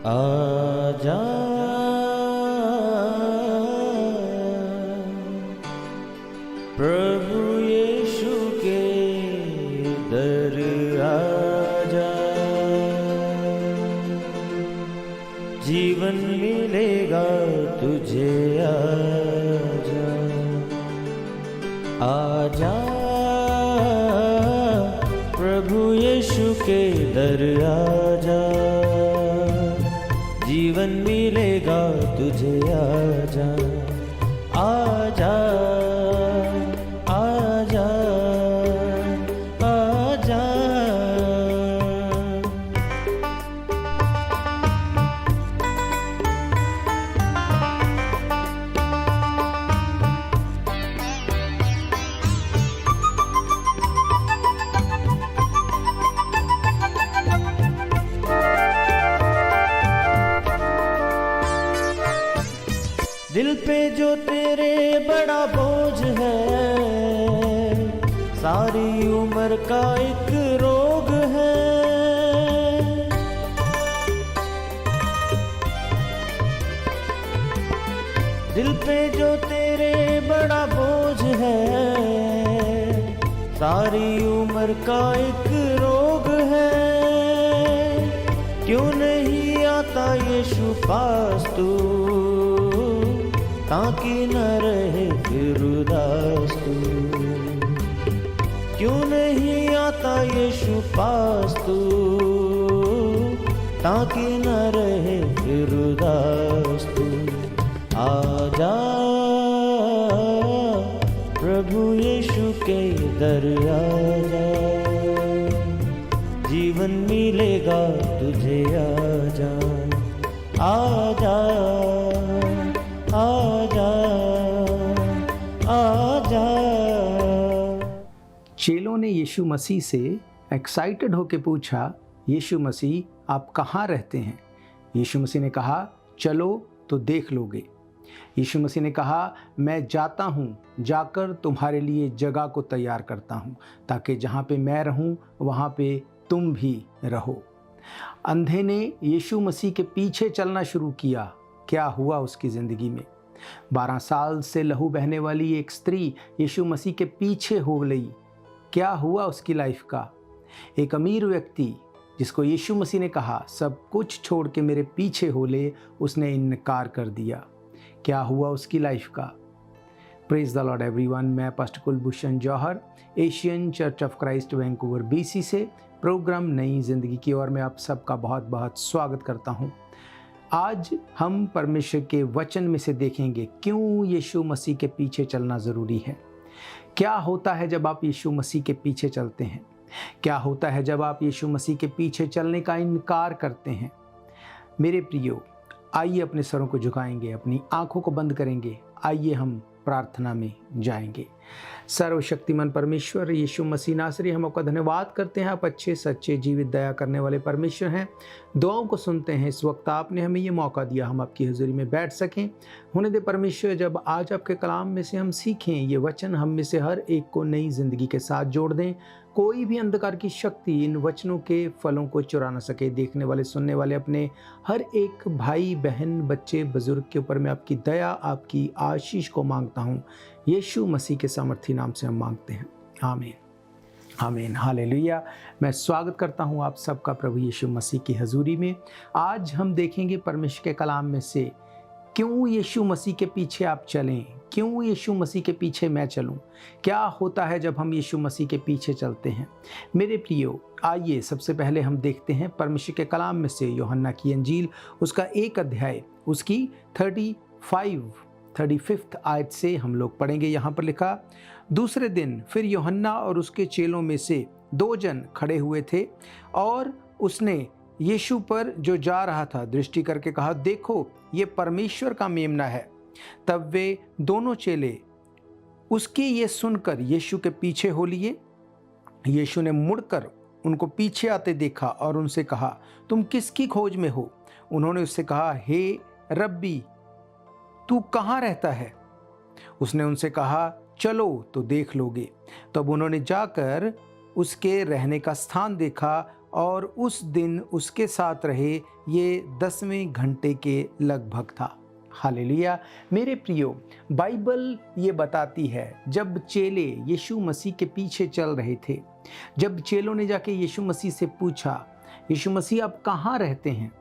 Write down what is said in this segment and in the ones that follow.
आजा प्रभु यीशु के दर आजा, जीवन मिलेगा तुझे। आजा आजा प्रभु यीशु के दर आजा, जीवन मिलेगा तुझे। आजा आजा आजा आजा। दिल पे जो तेरे बड़ा बोझ है, सारी उम्र का एक रोग है। दिल पे जो तेरे बड़ा बोझ है, सारी उम्र का एक रोग है। क्यों नहीं आता यीशु पास तू, ताकि न रहे फिर उदास तू। क्यों नहीं आता यीशु पास तू, ताकि न रहे फिर उदास तू। आजा प्रभु यीशु के दर आजा, जीवन मिलेगा तुझे। आजा आजा आजा आजा। चेलों ने यीशु मसीह से एक्साइटेड होकर पूछा, यीशु मसीह आप कहाँ रहते हैं? यीशु मसीह ने कहा, चलो तो देख लोगे। यीशु मसीह ने कहा, मैं जाता हूँ, जाकर तुम्हारे लिए जगह को तैयार करता हूँ, ताकि जहाँ पे मैं रहूँ वहाँ पे तुम भी रहो। अंधे ने यीशु मसीह के पीछे चलना शुरू किया। क्या हुआ उसकी ज़िंदगी में? 12 साल से लहू बहने वाली एक स्त्री यीशु मसीह के पीछे हो गई। क्या हुआ उसकी लाइफ का? एक अमीर व्यक्ति जिसको यीशु मसीह ने कहा सब कुछ छोड़ के मेरे पीछे हो ले, उसने इनकार कर दिया। क्या हुआ उसकी लाइफ का? Praise the lord everyone. मैं pastor Kulbhushan Johar, Asian church of Christ Vancouver BC से प्रोग्राम नई ज़िंदगी की ओर में आप सबका बहुत बहुत स्वागत करता हूँ। आज हम परमेश्वर के वचन में से देखेंगे क्यों यीशु मसीह के पीछे चलना ज़रूरी है। क्या होता है जब आप यीशु मसीह के पीछे चलते हैं? क्या होता है जब आप यीशु मसीह के पीछे चलने का इनकार करते हैं? मेरे प्रियो, आइए अपने सरों को झुकाएंगे, अपनी आंखों को बंद करेंगे। आइए हम प्रार्थना में जाएंगे। सर्वशक्तिमान परमेश्वर यीशु मसीह नासरी, हम आपका धन्यवाद करते हैं। आप अच्छे सच्चे जीवित दया करने वाले परमेश्वर हैं। दुआओं को सुनते हैं। इस वक्त आपने हमें ये मौका दिया हम आपकी हुजूरी में बैठ सकें। होने दे परमेश्वर, जब आज आपके कलाम में से हम सीखें, ये वचन हम में से हर एक को नई ज़िंदगी के साथ जोड़ दें। कोई भी अंधकार की शक्ति इन वचनों के फलों को चुरा न सके। देखने वाले सुनने वाले अपने हर एक भाई बहन बच्चे बुजुर्ग के ऊपर मैं आपकी दया आपकी आशीष को मांगता हूँ। यीशु मसीह के सामर्थी नाम से हम मांगते हैं, आमीन आमीन हालेलुया। मैं स्वागत करता हूँ आप सबका प्रभु यीशु मसीह की हजूरी में। आज हम देखेंगे परमेश्वर के कलाम में से क्यों यीशु मसीह के पीछे आप चलें, क्यों यीशु मसीह के पीछे मैं चलूं। क्या होता है जब हम यीशु मसीह के पीछे चलते हैं? मेरे प्रियो, आइए सबसे पहले हम देखते हैं परमेश्वर के कलाम में से यूहन्ना की अंजील, उसका 1 अध्याय, उसकी 35 आयत से हम लोग पढ़ेंगे। यहाँ पर लिखा, दूसरे दिन फिर यूहन्ना और उसके चेलों में से 2 जन खड़े हुए थे और उसने यीशु पर जो जा रहा था दृष्टि करके कहा, देखो ये परमेश्वर का मेमना है। तब वे दोनों चेले उसकी ये सुनकर यीशु के पीछे हो लिए। यीशु ने मुड़कर उनको पीछे आते देखा और उनसे कहा, तुम किसकी खोज में हो? उन्होंने उससे कहा, हे रब्बी, तू कहाँ रहता है? उसने उनसे कहा, चलो तो देख लोगे। तब उन्होंने जाकर उसके रहने का स्थान देखा और उस दिन उसके साथ रहे। ये 10वें घंटे के लगभग था। हालेलुया। मेरे प्रियो, बाइबल ये बताती है जब चेले यीशु मसीह के पीछे चल रहे थे, जब चेलों ने जाके यीशु मसीह से पूछा, यीशु मसीह आप कहाँ रहते हैं,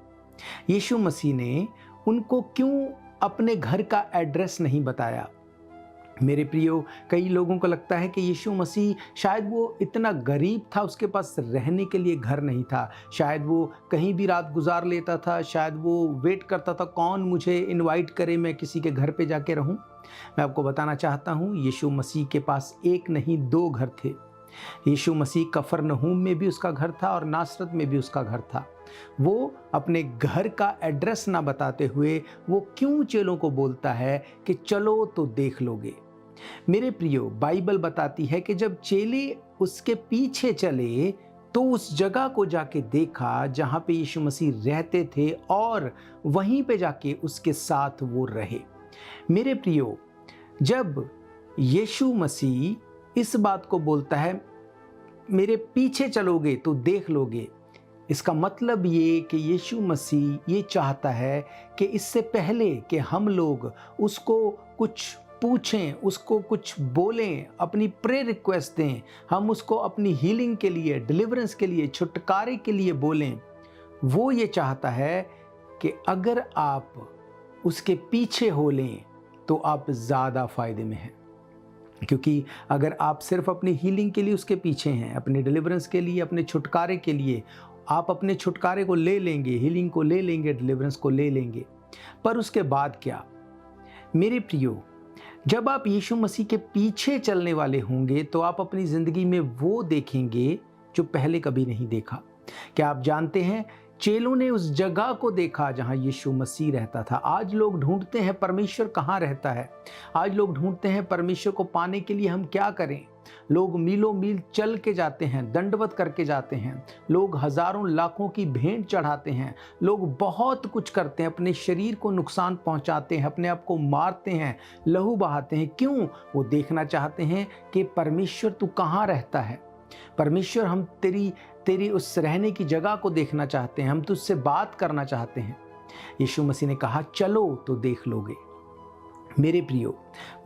यीशु मसीह ने उनको क्यों अपने घर का एड्रेस नहीं बताया। मेरे प्रियो, कई लोगों को लगता है कि यीशु मसीह शायद वो इतना गरीब था, उसके पास रहने के लिए घर नहीं था, शायद वो कहीं भी रात गुजार लेता था, शायद वो वेट करता था कौन मुझे इनवाइट करे, मैं किसी के घर पे जाके रहूं। मैं आपको बताना चाहता हूं, यीशु मसीह के पास एक नहीं 2 घर थे। यीशु मसीह कफरनहूम में भी उसका घर था और नासरत में भी उसका घर था। वो अपने घर का एड्रेस ना बताते हुए वो क्यों चेलों को बोलता है कि चलो तो देख लोगे। मेरे प्रियो, बाइबल बताती है कि जब चेले उसके पीछे चले तो उस जगह को जाके देखा जहां पे यीशु मसीह रहते थे और वहीं पे जाके उसके साथ वो रहे। मेरे प्रियो, जब यीशु मसीह इस बात को बोलता है मेरे पीछे चलोगे तो देख लोगे, इसका मतलब ये कि यीशु मसीह ये चाहता है कि इससे पहले कि हम लोग उसको कुछ पूछें, उसको कुछ बोलें, अपनी प्रेयर रिक्वेस्ट दें, हम उसको अपनी हीलिंग के लिए, डिलीवरेंस के लिए, छुटकारे के लिए बोलें, वो ये चाहता है कि अगर आप उसके पीछे हो लें तो आप ज़्यादा फायदे में हैं। क्योंकि अगर आप सिर्फ अपनी हीलिंग के लिए उसके पीछे हैं, अपने डिलीवरेंस के लिए, अपने छुटकारे के लिए, आप अपने छुटकारे को ले लेंगे, हीलिंग को ले लेंगे, डिलीवरेंस को ले लेंगे, पर उसके बाद क्या? मेरे प्रियो, जब आप यीशु मसीह के पीछे चलने वाले होंगे तो आप अपनी ज़िंदगी में वो देखेंगे जो पहले कभी नहीं देखा। क्या आप जानते हैं, चेलों ने उस जगह को देखा जहां यीशु मसीह रहता था। आज लोग ढूंढते हैं परमेश्वर कहाँ रहता है, आज लोग ढूंढते हैं परमेश्वर को पाने के लिए हम क्या करें। लोग मीलों मील चल के जाते हैं, दंडवत करके जाते हैं, लोग हजारों लाखों की भेंट चढ़ाते हैं, लोग बहुत कुछ करते हैं, अपने शरीर को नुकसान पहुंचाते हैं, अपने आप को मारते हैं, लहू बहाते हैं। क्यों? वो देखना चाहते हैं कि परमेश्वर तू कहाँ रहता है। परमेश्वर, हम तेरी उस रहने की जगह को देखना चाहते हैं, हम तुझसे बात करना चाहते हैं। यीशु मसीह ने कहा चलो तो देख लोगे। मेरे प्रियो,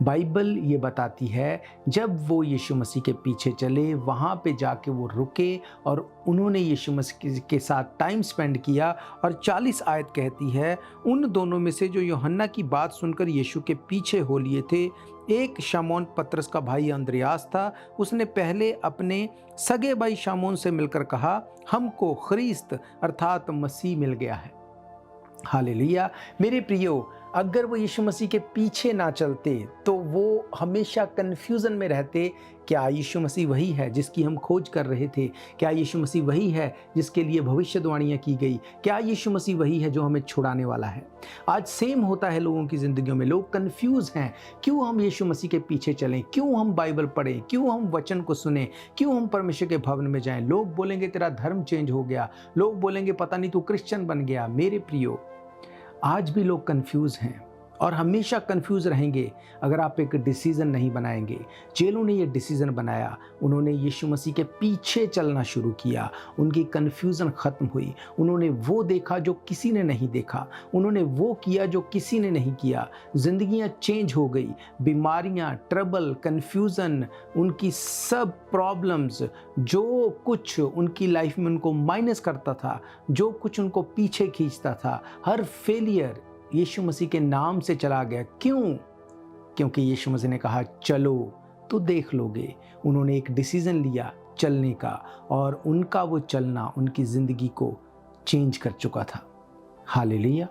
बाइबल ये बताती है जब वो यीशु मसीह के पीछे चले, वहाँ पे जाके वो रुके और उन्होंने यीशु मसीह के साथ टाइम स्पेंड किया। और 40 आयत कहती है, उन दोनों में से जो यूहन्ना की बात सुनकर यीशु के पीछे हो लिए थे, एक शमौन पतरस का भाई अंद्रयास था। उसने पहले अपने सगे भाई शमौन से मिलकर कहा, हमको ख्रीस्त अर्थात मसीह मिल गया है। हालेलुया। मेरे प्रियो, अगर वो यीशु मसीह के पीछे ना चलते तो वो हमेशा कन्फ्यूज़न में रहते। क्या यीशु मसीह वही है जिसकी हम खोज कर रहे थे? क्या यीशु मसीह वही है जिसके लिए भविष्यवाणियाँ की गई? क्या यीशु मसीह वही है जो हमें छुड़ाने वाला है? आज सेम होता है लोगों की ज़िंदगियों में। लोग कन्फ्यूज़ हैं, क्यों हम यीशु मसीह के पीछे चलें, क्यों हम बाइबल पढ़ें, क्यों हम वचन को सुने, क्यों हम परमेश्वर के भवन में जाएं। लोग बोलेंगे तेरा धर्म चेंज हो गया, लोग बोलेंगे पता नहीं तू क्रिश्चियन बन गया। मेरे प्रियो, आज भी लोग कंफ्यूज हैं और हमेशा कंफ्यूज रहेंगे अगर आप एक डिसीज़न नहीं बनाएंगे। चेलों ने ये डिसीज़न बनाया, उन्होंने यीशु मसीह के पीछे चलना शुरू किया, उनकी कंफ्यूजन ख़त्म हुई। उन्होंने वो देखा जो किसी ने नहीं देखा, उन्होंने वो किया जो किसी ने नहीं किया। ज़िंदगियाँ चेंज हो गई, बीमारियाँ, ट्रबल, कंफ्यूजन, उनकी सब प्रॉब्लम्स, जो कुछ उनकी लाइफ में उनको माइनस करता था, जो कुछ उनको पीछे खींचता था, हर फेलियर यीशु मसीह के नाम से चला गया। क्यों? क्योंकि यीशु मसीह ने कहा चलो तो देख लोगे। उन्होंने एक डिसीजन लिया चलने का और उनका वो चलना उनकी ज़िंदगी को चेंज कर चुका था। हालेलुया।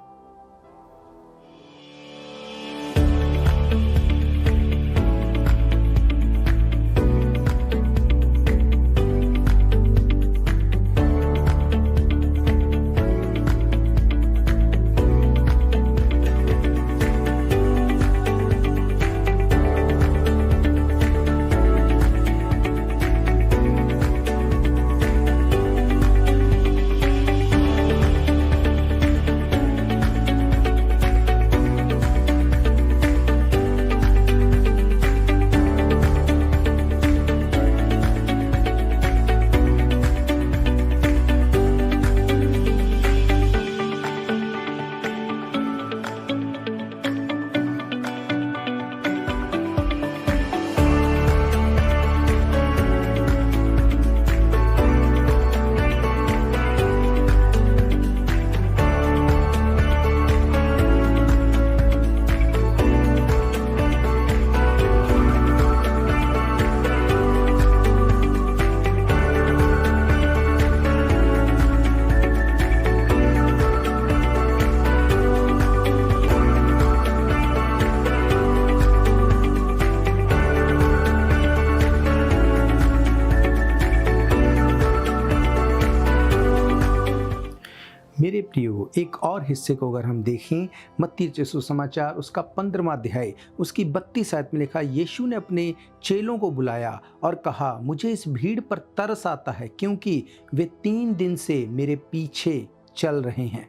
प्रियो, एक और हिस्से को अगर हम देखें, मत्ती रचित सुसमाचार उसका 15वां अध्याय उसकी 32 आयत में लिखा, यीशु ने अपने चेलों को बुलाया और कहा, मुझे इस भीड़ पर तरस आता है क्योंकि वे 3 दिन से मेरे पीछे चल रहे हैं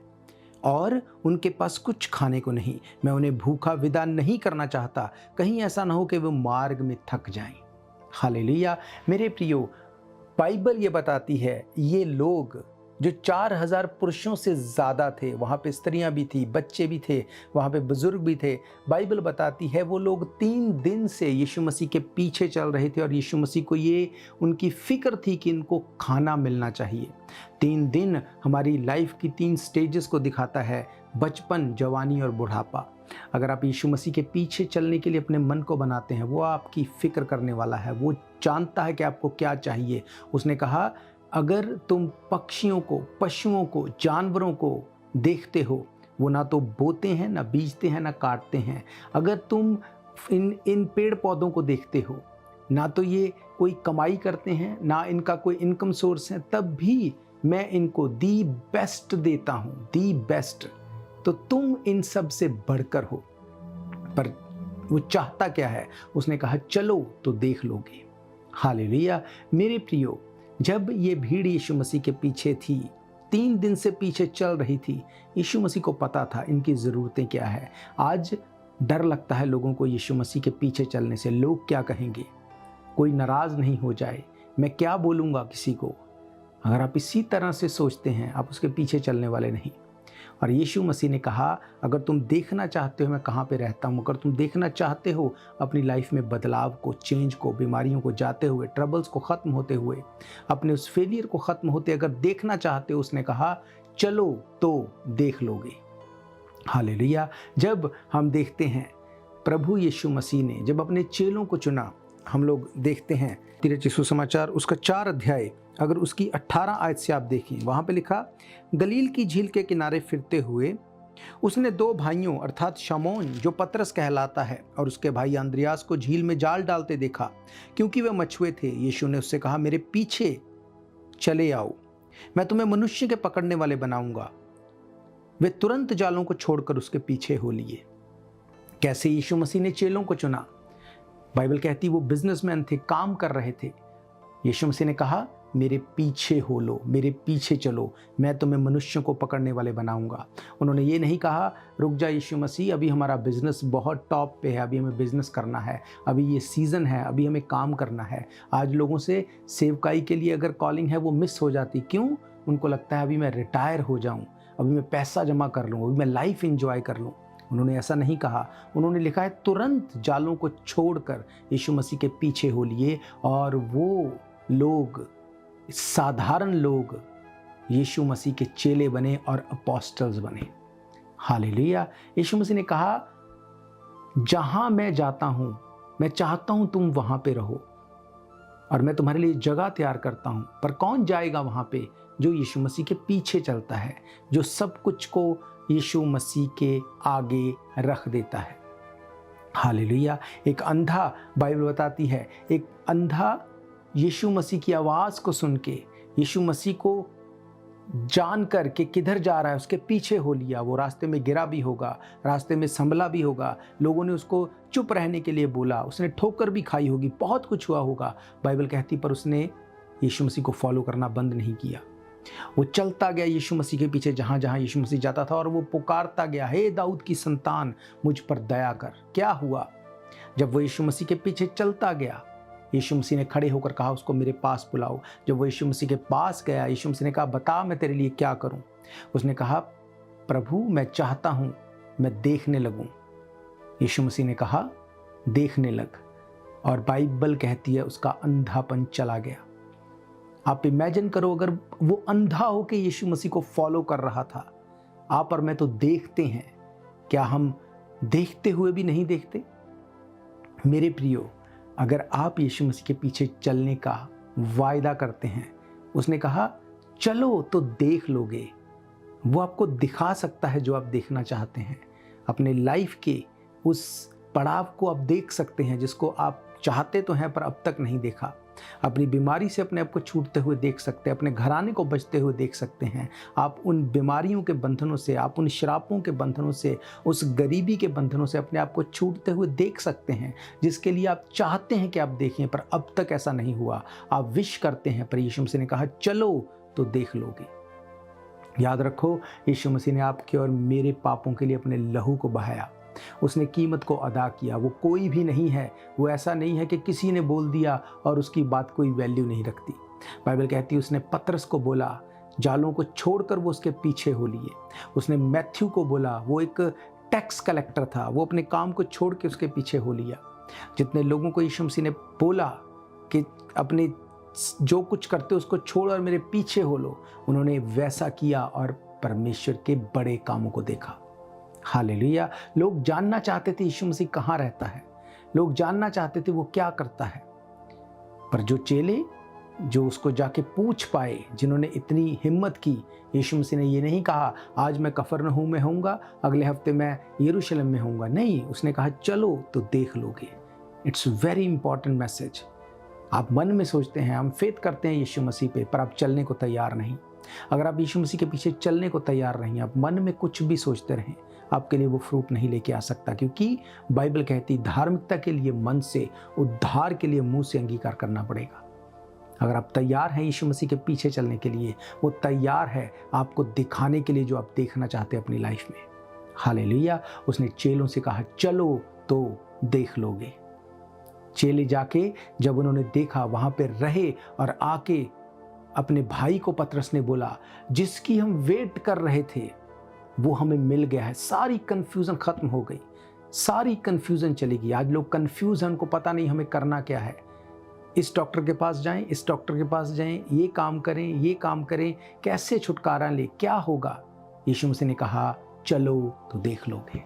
और उनके पास कुछ खाने को नहीं। मैं उन्हें भूखा विदा नहीं करना चाहता, कहीं ऐसा ना हो कि वो मार्ग में थक जाएं। हालेलुया। मेरे प्रियो, बाइबल ये बताती है ये लोग जो 4000 पुरुषों से ज़्यादा थे, वहाँ पे स्त्रियाँ भी थी, बच्चे भी थे, वहाँ पे बुजुर्ग भी थे, बाइबल बताती है वो लोग 3 दिन से यीशु मसीह के पीछे चल रहे थे और यीशु मसीह को ये उनकी फ़िक्र थी कि इनको खाना मिलना चाहिए। 3 दिन हमारी लाइफ की 3 स्टेजेस को दिखाता है, बचपन, जवानी और बुढ़ापा। अगर आप यीशु मसीह के पीछे चलने के लिए अपने मन को बनाते हैं, वो आपकी फ़िक्र करने वाला है, वो जानता है कि आपको क्या चाहिए। उसने कहा, अगर तुम पक्षियों को, पशुओं को, जानवरों को देखते हो, वो ना तो बोते हैं, ना बीजते हैं, ना काटते हैं। अगर तुम इन पेड़ पौधों को देखते हो, ना तो ये कोई कमाई करते हैं, ना इनका कोई इनकम सोर्स है, तब भी मैं इनको दी बेस्ट देता हूँ, दी बेस्ट। तो तुम इन सब से बढ़कर हो। पर वो चाहता क्या है? उसने कहा, चलो तो देख लोगे। हालेलुया। मेरे प्रियो, जब ये भीड़ यीशु मसीह के पीछे थी, 3 दिन से पीछे चल रही थी, यीशु मसीह को पता था इनकी ज़रूरतें क्या है। आज डर लगता है लोगों को यीशु मसीह के पीछे चलने से, लोग क्या कहेंगे, कोई नाराज़ नहीं हो जाए, मैं क्या बोलूँगा किसी को। अगर आप इसी तरह से सोचते हैं, आप उसके पीछे चलने वाले नहीं। और यीशु मसीह ने कहा, अगर तुम देखना चाहते हो मैं कहाँ पे रहता हूँ, अगर तुम देखना चाहते हो अपनी लाइफ में बदलाव को, चेंज को, बीमारियों को जाते हुए, ट्रबल्स को ख़त्म होते हुए, अपने उस फेलियर को ख़त्म होते अगर देखना चाहते हो, उसने कहा, चलो तो देख लोगे। हालेलुया। जब हम देखते हैं प्रभु यीशु मसीह ने जब अपने चेलों को चुना, हम लोग देखते हैं मत्ती रचित सुसमाचार उसका 4 अध्याय अगर उसकी 18 आयत से आप देखें, वहाँ पे लिखा, गलील की झील के किनारे फिरते हुए उसने 2 भाइयों अर्थात शमौन जो पतरस कहलाता है और उसके भाई अंद्रियास को झील में जाल डालते देखा क्योंकि वे मछुए थे। यीशु ने उससे कहा, मेरे पीछे चले आओ, मैं तुम्हें मनुष्य के पकड़ने वाले बनाऊंगा। वे तुरंत जालों को छोड़कर उसके पीछे हो लिए। कैसे यीशु मसीह ने चेलों को चुना? बाइबल कहती वो बिजनेसमैन थे, काम कर रहे थे। यीशु मसीह ने कहा, मेरे पीछे हो लो, मेरे पीछे चलो, मैं तुम्हें मनुष्यों को पकड़ने वाले बनाऊंगा। उन्होंने ये नहीं कहा, रुक जा यीशु मसीह, अभी हमारा बिजनेस बहुत टॉप पे है, अभी हमें बिजनेस करना है, अभी ये सीज़न है, अभी हमें काम करना है। आज लोगों से सेवकाई के लिए अगर कॉलिंग है वो मिस हो जाती। क्यों? उनको लगता है अभी मैं रिटायर हो जाऊँ, अभी मैं पैसा जमा कर लूँ, अभी मैं लाइफ इंजॉय कर लूँ। उन्होंने ऐसा नहीं कहा। उन्होंने लिखा है, तुरंत जालों को छोड़कर यीशु मसीह के पीछे हो लिए और वो लोग, साधारण लोग, यीशु मसीह के चेले बने और अपोस्टल्स बने। हालेलुया। यीशु मसीह ने कहा, जहां मैं जाता हूं, मैं चाहता हूं तुम वहां पे रहो और मैं तुम्हारे लिए जगह तैयार करता हूं। पर कौन जाएगा वहां पे? जो यीशु मसीह के पीछे चलता है, जो सब कुछ को यीशु मसीह के आगे रख देता है। हालेलुया। एक अंधा, बाइबल बताती है, एक अंधा यीशु मसीह की आवाज़ को सुन के, यीशु मसीह को जान कर के किधर जा रहा है उसके पीछे हो लिया। वो रास्ते में गिरा भी होगा, रास्ते में संभला भी होगा, लोगों ने उसको चुप रहने के लिए बोला, उसने ठोकर भी खाई होगी, बहुत कुछ हुआ होगा। बाइबल कहती पर उसने यीशु मसीह को फॉलो करना बंद नहीं किया। वो चलता गया यीशु मसीह के पीछे, जहाँ जहाँ यीशु मसीह जाता था, और वो पुकारता गया, हे दाऊद की संतान, मुझ पर दया कर। क्या हुआ? जब वो यीशु मसीह के पीछे चलता गया, यीशु मसीह ने खड़े होकर कहा, उसको मेरे पास बुलाओ। जब वो यीशु मसीह के पास गया, यीशु मसीह ने कहा, बता मैं तेरे लिए क्या करूं? उसने कहा, प्रभु मैं चाहता हूं मैं देखने लगूं। यीशु मसीह ने कहा, देखने लग। और बाइबल कहती है उसका अंधापन चला गया। आप इमेजिन करो, अगर वो अंधा होकर यीशु मसीह को फॉलो कर रहा था। आप और मैं तो देखते हैं, क्या हम देखते हुए भी नहीं देखते? मेरे प्रियो, अगर आप यीशु मसीह के पीछे चलने का वायदा करते हैं, उसने कहा चलो तो देख लोगे। वो आपको दिखा सकता है जो आप देखना चाहते हैं। अपने लाइफ के उस पड़ाव को आप देख सकते हैं जिसको आप चाहते तो हैं पर अब तक नहीं देखा। अपनी बीमारी से अपने आप को छूटते हुए देख सकते हैं, अपने घराने को बचते हुए देख सकते हैं। आप उन बीमारियों के बंधनों से, आप उन श्रापों के बंधनों से, उस गरीबी के बंधनों से अपने आप को छूटते हुए देख सकते हैं, जिसके लिए आप चाहते हैं कि आप देखें, पर अब तक ऐसा नहीं हुआ। आप विश करते हैं, पर यीशु मसीह ने कहा चलो तो देख लोगे। याद रखो, यीशु मसीह ने आपके और मेरे पापों के लिए अपने लहू को बहाया। उसने कीमत को अदा किया। वो कोई भी नहीं है, वो ऐसा नहीं है कि किसी ने बोल दिया और उसकी बात कोई वैल्यू नहीं रखती। बाइबल कहती है उसने पतरस को बोला, जालों को छोड़कर वो उसके पीछे हो लिए। उसने मैथ्यू को बोला, वो एक टैक्स कलेक्टर था, वो अपने काम को छोड़ के उसके पीछे हो लिया। जितने लोगों को यीशु मसीह ने बोला कि अपने जो कुछ करते उसको छोड़ और मेरे पीछे हो लो, उन्होंने वैसा किया और परमेश्वर के बड़े कामों को देखा। हालेलुया। लोग जानना चाहते थे यीशु मसीह कहाँ रहता है, लोग जानना चाहते थे वो क्या करता है, पर जो चेले जो उसको जाके पूछ पाए, जिन्होंने इतनी हिम्मत की, यीशु मसीह ने ये नहीं कहा आज मैं कफरनहूम में होऊंगा, अगले हफ्ते मैं यरूशलेम में होऊंगा। नहीं, उसने कहा चलो तो देख लोगे। It's very important message. आप मन में सोचते हैं, हम फेथ करते हैं यीशु मसीह पे, पर आप चलने को तैयार नहीं। अगर आप यीशु मसीह के पीछे चलने को तैयार नहीं, आप मन में कुछ भी सोचते रहें, आपके लिए वो फ्रूट नहीं लेके आ सकता। क्योंकि बाइबल कहती धार्मिकता के लिए मन से, उद्धार के लिए मुंह से अंगीकार करना पड़ेगा। अगर आप तैयार हैं यीशु मसीह के पीछे चलने के लिए, वो तैयार है आपको दिखाने के लिए जो आप देखना चाहते हैं अपनी लाइफ में। हालेलुया। उसने चेलों से कहा चलो तो देख लोगे। चेले जाके जब उन्होंने देखा, वहां पे रहे और आके अपने भाई को पतरस ने बोला, जिसकी हम वेट कर रहे थे वो हमें मिल गया है। सारी कंफ्यूजन खत्म हो गई, सारी कंफ्यूजन चली गई। आज लोग कंफ्यूज हैं, उनको पता नहीं हमें करना क्या है। इस डॉक्टर के पास जाएं, इस डॉक्टर के पास जाएं, ये काम करें, ये काम करें, कैसे छुटकारा ले, क्या होगा। यीशु मसीह ने कहा चलो तो देख लोगे।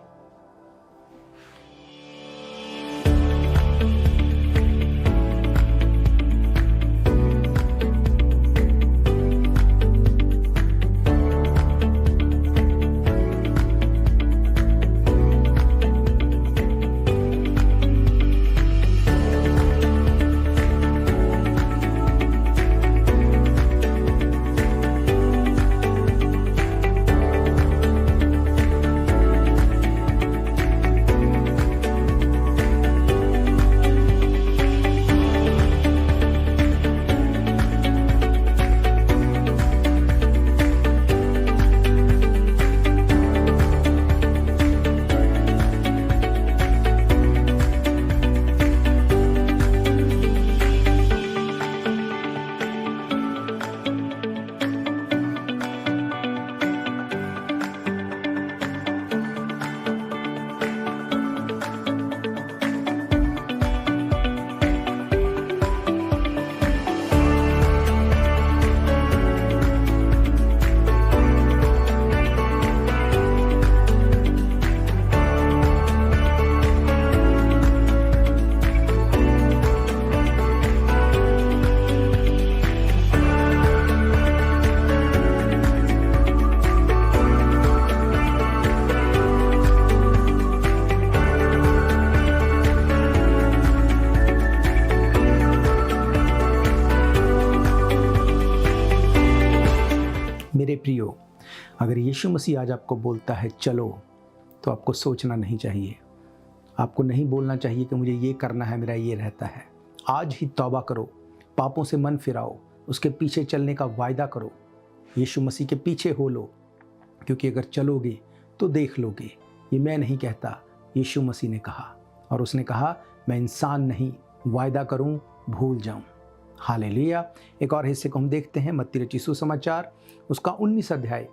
मेरे प्रियो, अगर यीशु मसीह आज आपको बोलता है चलो, तो आपको सोचना नहीं चाहिए। आपको नहीं बोलना चाहिए कि मुझे ये करना है, मेरा ये रहता है। आज ही तौबा करो, पापों से मन फिराओ, उसके पीछे चलने का वायदा करो, यीशु मसीह के पीछे हो लो, क्योंकि अगर चलोगे तो देख लोगे। ये मैं नहीं कहता, यीशु मसीह ने कहा, और उसने कहा मैं इंसान नहीं, वायदा करूं भूल जाऊं। हालेलुया। एक और हिस्से को हम देखते हैं, मत्ती रचित सुसमाचार उसका 19 अध्याय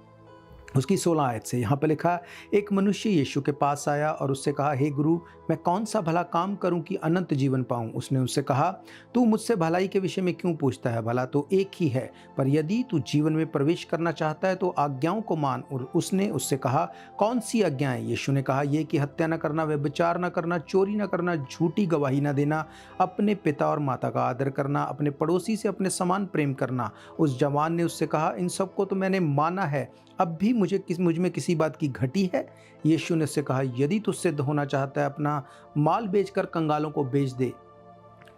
उसकी 16 आयत से। यहाँ पर लिखा, एक मनुष्य यीशु के पास आया और उससे कहा, हे गुरु, मैं कौन सा भला काम करूं कि अनंत जीवन पाऊं। उसने उससे कहा, तू मुझसे भलाई के विषय में क्यों पूछता है, भला तो एक ही है, पर यदि तू जीवन में प्रवेश करना चाहता है तो आज्ञाओं को मान। और उसने उससे कहा, कौन सी आज्ञाएं। यीशु ने कहा, ये कि हत्या न करना, व्यभिचार न करना, चोरी न करना, झूठी गवाही न देना, अपने पिता और माता का आदर करना, अपने पड़ोसी से अपने समान प्रेम करना। उस जवान ने उससे कहा, इन सबको तो मैंने माना है, अब भी मुझ में किसी बात की घटी है। यीशु ने उससे कहा, यदि तू सिद्ध होना चाहता है, अपना माल बेचकर कंगालों को बेच दे,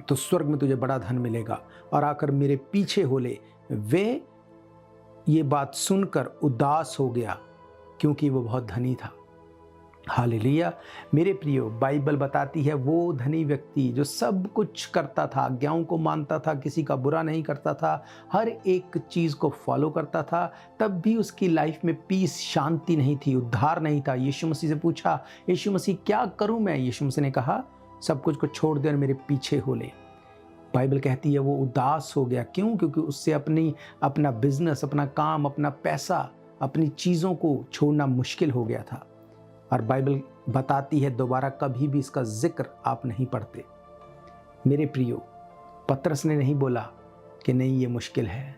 तो स्वर्ग में तुझे बड़ा धन मिलेगा और आकर मेरे पीछे हो ले। वे ये बात सुनकर उदास हो गया क्योंकि वो बहुत धनी था। हालेलुया। मेरे प्रियो, बाइबल बताती है वो धनी व्यक्ति जो सब कुछ करता था, आज्ञाओं को मानता था, किसी का बुरा नहीं करता था, हर एक चीज़ को फॉलो करता था, तब भी उसकी लाइफ में पीस, शांति नहीं थी, उद्धार नहीं था। यीशु मसीह से पूछा, यीशु मसीह क्या करूं मैं? यीशु मसीह ने कहा, सब कुछ को छोड़ दे और मेरे पीछे हो ले। बाइबल कहती है वो उदास हो गया। क्यों? क्योंकि उससे अपना बिजनेस, अपना काम, अपना पैसा, अपनी चीज़ों को छोड़ना मुश्किल हो गया था। और बाइबल बताती है दोबारा कभी भी इसका जिक्र आप नहीं पढ़ते। मेरे प्रियो, पतरस ने नहीं बोला कि नहीं ये मुश्किल है,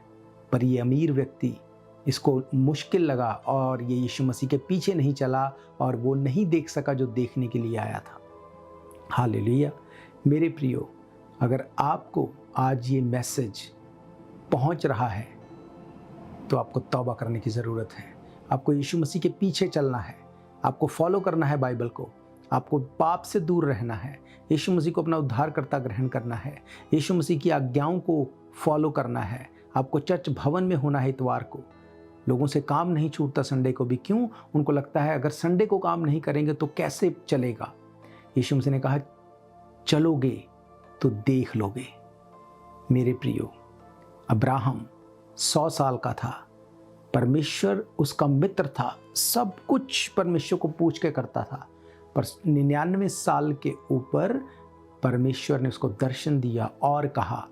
पर ये अमीर व्यक्ति, इसको मुश्किल लगा और ये यीशु मसीह के पीछे नहीं चला और वो नहीं देख सका जो देखने के लिए आया था। हालेलुया। मेरे प्रियो, अगर आपको आज ये मैसेज पहुंच रहा है तो आपको तौबा करने की ज़रूरत है। आपको यीशु मसीह के पीछे चलना है, आपको फॉलो करना है बाइबल को, आपको पाप से दूर रहना है, यीशु मसीह को अपना उद्धारकर्ता ग्रहण करना है, यीशु मसीह की आज्ञाओं को फॉलो करना है। आपको चर्च भवन में होना है इतवार को। लोगों से काम नहीं छूटता संडे को भी। क्यों? उनको लगता है अगर संडे को काम नहीं करेंगे तो कैसे चलेगा। यीशु मसीह ने कहा, चलोगे तो देख लोगे। मेरे प्रियो, अब्राहम 100 साल का था, परमेश्वर उसका मित्र था, सब कुछ परमेश्वर को पूछ के करता था, पर 99 साल के ऊपर परमेश्वर ने उसको दर्शन दिया और कहा,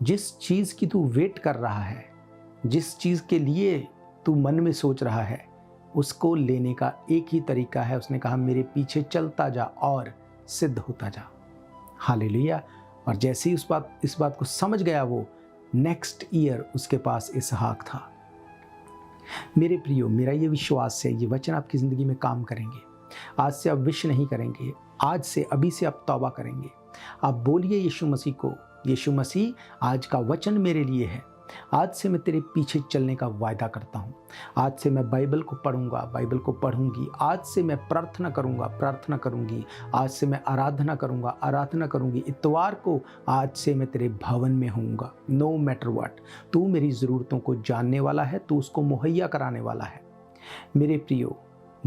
जिस चीज़ की तू वेट कर रहा है, जिस चीज़ के लिए तू मन में सोच रहा है, उसको लेने का एक ही तरीका है। उसने कहा, मेरे पीछे चलता जा और सिद्ध होता जा। हालेलुया। और जैसे ही इस बात को समझ गया वो, नेक्स्ट ईयर उसके पास इसहाक था। मेरे प्रियो, मेरा ये विश्वास है ये वचन आपकी ज़िंदगी में काम करेंगे। आज से आप विश नहीं करेंगे, आज से, अभी से आप तौबा करेंगे। आप बोलिए यीशु मसीह को, यीशु मसीह, आज का वचन मेरे लिए है। आज से मैं तेरे पीछे चलने का वायदा करता हूँ। आज से मैं बाइबल को पढ़ूंगा, बाइबल को पढ़ूंगी। आज से मैं प्रार्थना करूंगा, प्रार्थना करूंगी। आज से मैं आराधना करूंगा, आराधना करूंगी। इतवार को आज से मैं तेरे भवन में होऊंगा। नो मैटर व्हाट, तू मेरी ज़रूरतों को जानने वाला है, तू उसको मुहैया कराने वाला है। मेरे प्रियो,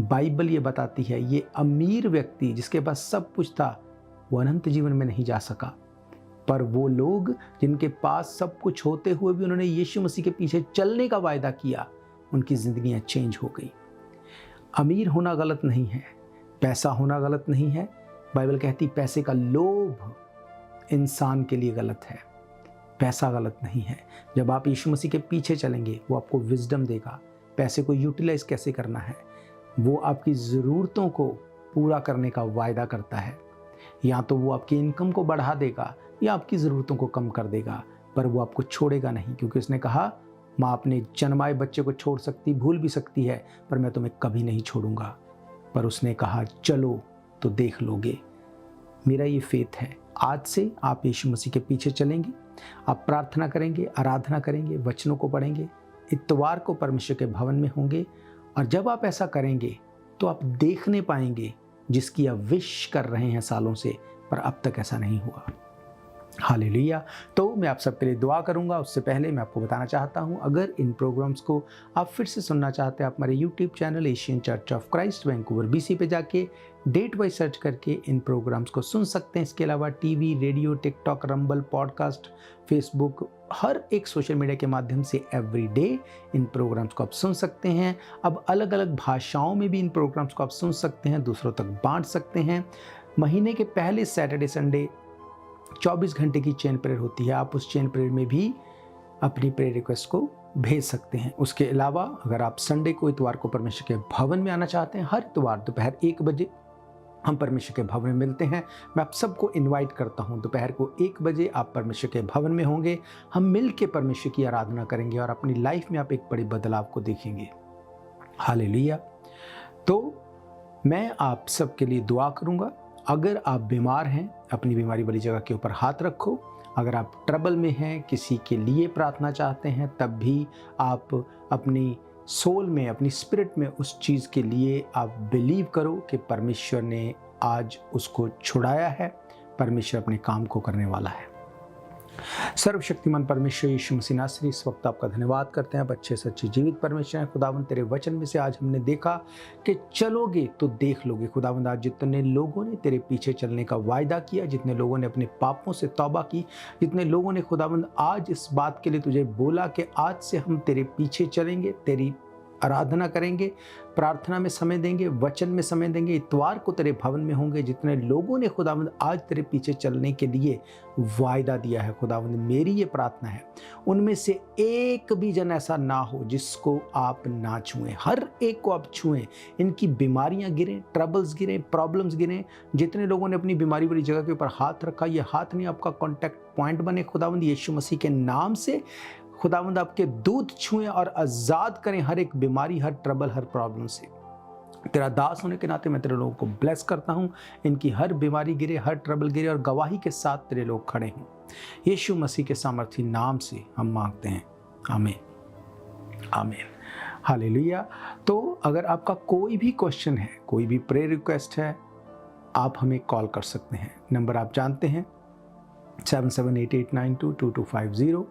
बाइबल ये बताती है ये अमीर व्यक्ति जिसके पास सब कुछ था, वो अनंत जीवन में नहीं जा सका। पर वो लोग जिनके पास सब कुछ होते हुए भी उन्होंने यीशु मसीह के पीछे चलने का वायदा किया, उनकी ज़िंदगियां चेंज हो गई। अमीर होना गलत नहीं है, पैसा होना गलत नहीं है। बाइबल कहती पैसे का लोभ इंसान के लिए गलत है, पैसा गलत नहीं है। जब आप यीशु मसीह के पीछे चलेंगे, वो आपको विजडम देगा, पैसे को यूटिलाइज कैसे करना है। वो आपकी ज़रूरतों को पूरा करने का वायदा करता है। या तो वो आपकी इनकम को बढ़ा देगा या आपकी ज़रूरतों को कम कर देगा, पर वो आपको छोड़ेगा नहीं, क्योंकि उसने कहा, माँ अपने जन्माए बच्चे को छोड़ सकती, भूल भी सकती है, पर मैं तुम्हें कभी नहीं छोड़ूंगा। पर उसने कहा, चलो तो देख लोगे। मेरा ये फेथ है, आज से आप यीशु मसीह के पीछे चलेंगे, आप प्रार्थना करेंगे, आराधना करेंगे, वचनों को पढ़ेंगे, इतवार को परमेश्वर के भवन में होंगे। और जब आप ऐसा करेंगे तो आप देखने पाएंगे जिसकी आप विश कर रहे हैं सालों से, पर अब तक ऐसा नहीं हुआ। हालेलुया। तो मैं आप सबके लिए दुआ करूंगा। उससे पहले मैं आपको बताना चाहता हूं, अगर इन प्रोग्राम्स को आप फिर से सुनना चाहते हैं, आप हमारे YouTube channel Asian church of Christ Vancouver BC पे जाके डेट वाइज सर्च करके इन प्रोग्राम्स को सुन सकते हैं। इसके अलावा TV, radio, TikTok, Rumble, podcast, Facebook, हर एक सोशल मीडिया के माध्यम से एवरी डे इन प्रोग्राम्स को आप सुन सकते हैं। अब अलग अलग भाषाओं में भी इन प्रोग्राम्स को आप सुन सकते हैं, दूसरों तक बांट सकते हैं। महीने के पहले सैटरडे संडे 24 घंटे की चेन प्रेयर होती है। आप उस चेन प्रेयर में भी अपनी प्रेयर रिक्वेस्ट को भेज सकते हैं। उसके अलावा अगर आप संडे को, इतवार को परमेश्वर के भवन में आना चाहते हैं, हर इतवार दोपहर 1 बजे हम परमेश्वर के भवन में मिलते हैं। मैं आप सबको इनवाइट करता हूं, दोपहर को 1 बजे आप परमेश्वर के भवन में होंगे। हम मिल के परमेश्वर की आराधना करेंगे और अपनी लाइफ में आप एक बड़े बदलाव को देखेंगे। हालेलुया। तो मैं आप सबके लिए दुआ करूंगा। अगर आप बीमार हैं, अपनी बीमारी वाली जगह के ऊपर हाथ रखो। अगर आप ट्रबल में हैं, किसी के लिए प्रार्थना चाहते हैं, तब भी आप अपनी सोल में, अपनी स्पिरिट में उस चीज़ के लिए आप बिलीव करो कि परमेश्वर ने आज उसको छुड़ाया है, परमेश्वर अपने काम को करने वाला है। सर्वशक्तिमान परमेश्वर यीशु मसीह नासरी, इस वक्त आपका धन्यवाद करते हैं। आप अच्छे सच्चे जीवित परमेश्वर हैं खुदावंद। तेरे वचन में से आज हमने देखा कि चलोगे तो देख लोगे खुदावंद। आज जितने लोगों ने तेरे पीछे चलने का वायदा किया, जितने लोगों ने अपने पापों से तौबा की, जितने लोगों ने खुदावंद आज इस बात के लिए तुझे बोला कि आज से हम तेरे पीछे चलेंगे, तेरी आराधना करेंगे, प्रार्थना में समय देंगे, वचन में समय देंगे, इतवार को तेरे भवन में होंगे, जितने लोगों ने खुदावंद आज तेरे पीछे चलने के लिए वायदा दिया है खुदावंद, मेरी ये प्रार्थना है उनमें से एक भी जन ऐसा ना हो जिसको आप ना छुएं। हर एक को आप छुएं, इनकी बीमारियां गिरें, ट्रबल्स गिरें, प्रॉब्लम्स गिरें। जितने लोगों ने अपनी बीमारी वाली जगह के ऊपर हाथ रखा, ये हाथ नहीं आपका कॉन्टैक्ट पॉइंट बने खुदावंद, यीशु मसीह के नाम से खुदावंद आपके दूत छुएं और आज़ाद करें हर एक बीमारी, हर ट्रबल, हर प्रॉब्लम से। तेरा दास होने के नाते मैं तेरे लोगों को ब्लेस करता हूं, इनकी हर बीमारी गिरे, हर ट्रबल गिरे और गवाही के साथ तेरे लोग खड़े हों। यीशु मसीह के सामर्थी नाम से हम मांगते हैं, आमीन आमीन हालेलुया। तो अगर आपका कोई भी क्वेश्चन है, कोई भी प्रेयर रिक्वेस्ट है, आप हमें कॉल कर सकते हैं। नंबर आप जानते हैं 7788922250,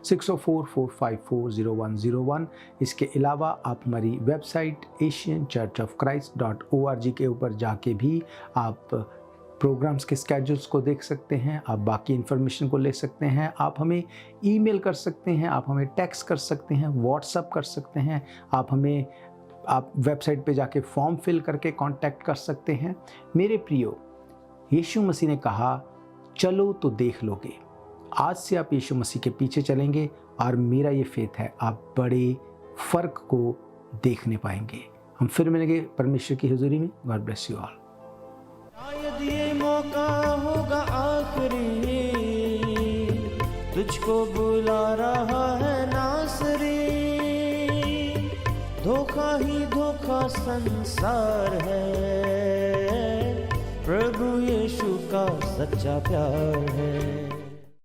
6044540101। इसके अलावा आप हमारी वेबसाइट asianchurchofchrist.org के ऊपर जाके भी आप प्रोग्राम्स के स्केड्यूल्स को देख सकते हैं, आप बाकी इन्फॉर्मेशन को ले सकते हैं। आप हमें ईमेल कर सकते हैं, आप हमें टेक्स्ट कर सकते हैं, व्हाट्सएप कर सकते हैं, आप वेबसाइट पे जाके फॉर्म फिल करके कांटेक्ट कर सकते हैं। मेरे प्रियो, यीशु मसीह ने कहा चलो तो देख लोगे। आज से आप यीशु मसीह के पीछे चलेंगे और मेरा ये फेथ है आप बड़े फर्क को देखने पाएंगे। हम फिर मिलेंगे परमेश्वर की हुजूरी में। God bless you all. शायद ये मौका होगा आखिरी, तुझको बुला रहा है नासरी। धोखा ही धोखा संसार है, प्रभु यीशु का सच्चा प्यार है।